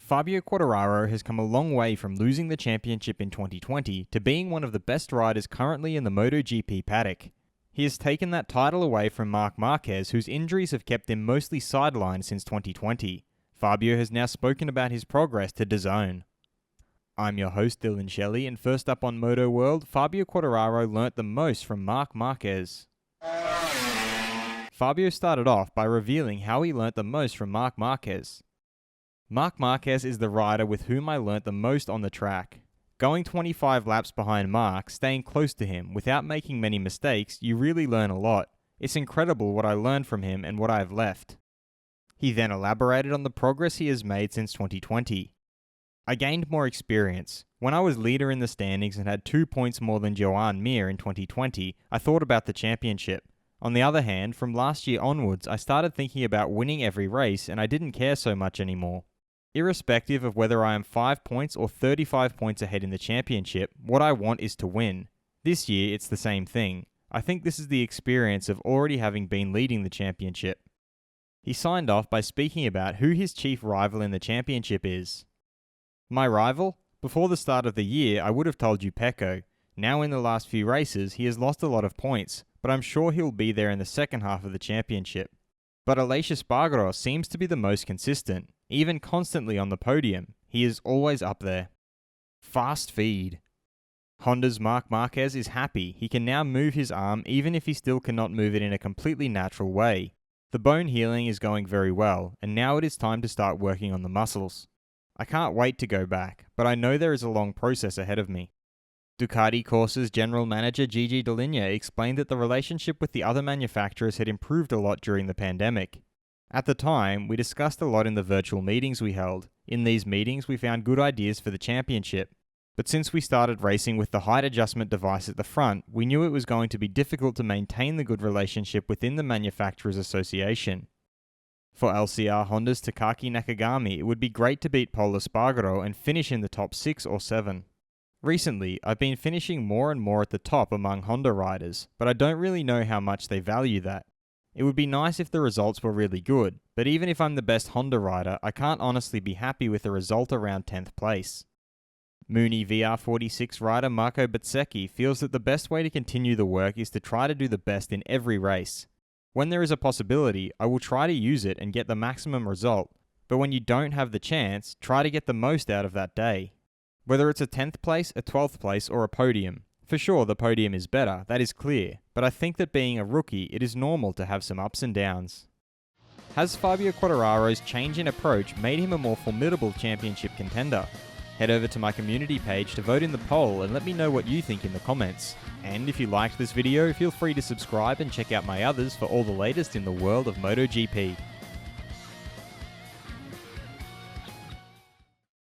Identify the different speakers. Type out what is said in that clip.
Speaker 1: Fabio Quartararo has come a long way from losing the championship in 2020 to being one of the best riders currently in the MotoGP paddock. He has taken that title away from Marc Marquez, whose injuries have kept him mostly sidelined since 2020. Fabio has now spoken about his progress to DAZN. I'm your host Dillon Shelley, and first up on Moto World, Fabio Quartararo learnt the most from Marc Marquez. Fabio started off by revealing how he learnt the most from Marc Marquez. Marc Marquez is the rider with whom I learnt the most on the track. Going 25 laps behind Marc, staying close to him, without making many mistakes, you really learn a lot. It's incredible what I learned from him and what I have left. He then elaborated on the progress he has made since 2020. I gained more experience. When I was leader in the standings and had 2 points more than Joan Mir in 2020, I thought about the championship. On the other hand, from last year onwards, I started thinking about winning every race and I didn't care so much anymore. Irrespective of whether I am 5 points or 35 points ahead in the championship, what I want is to win. This year, it's the same thing. I think this is the experience of already having been leading the championship. He signed off by speaking about who his chief rival in the championship is. My rival? Before the start of the year, I would have told you Pecco. Now in the last few races, he has lost a lot of points, but I'm sure he'll be there in the second half of the championship. But Aleix Espargaro seems to be the most consistent. Even constantly on the podium, he is always up there. Fast feed. Honda's Marc Marquez is happy. He can now move his arm even if he still cannot move it in a completely natural way. The bone healing is going very well, and now it is time to start working on the muscles. I can't wait to go back, but I know there is a long process ahead of me. Ducati Corsa's general manager Gigi Dall'Igna explained that the relationship with the other manufacturers had improved a lot during the pandemic. At the time, we discussed a lot in the virtual meetings we held. In these meetings, we found good ideas for the championship. But since we started racing with the height adjustment device at the front, we knew it was going to be difficult to maintain the good relationship within the Manufacturers Association. For LCR Honda's Takaki Nakagami, it would be great to beat Pol Espargaro and finish in the top 6 or 7. Recently, I've been finishing more and more at the top among Honda riders, but I don't really know how much they value that. It would be nice if the results were really good, but even if I'm the best Honda rider, I can't honestly be happy with a result around 10th place. Mooney VR46 rider Marco Bezzecchi feels that the best way to continue the work is to try to do the best in every race. When there is a possibility, I will try to use it and get the maximum result, but when you don't have the chance, try to get the most out of that day. Whether it's a 10th place, a 12th place, or a podium. For sure, the podium is better, that is clear, but I think that being a rookie, it is normal to have some ups and downs. Has Fabio Quartararo's change in approach made him a more formidable championship contender? Head over to my community page to vote in the poll and let me know what you think in the comments. And if you liked this video, feel free to subscribe and check out my others for all the latest in the world of MotoGP.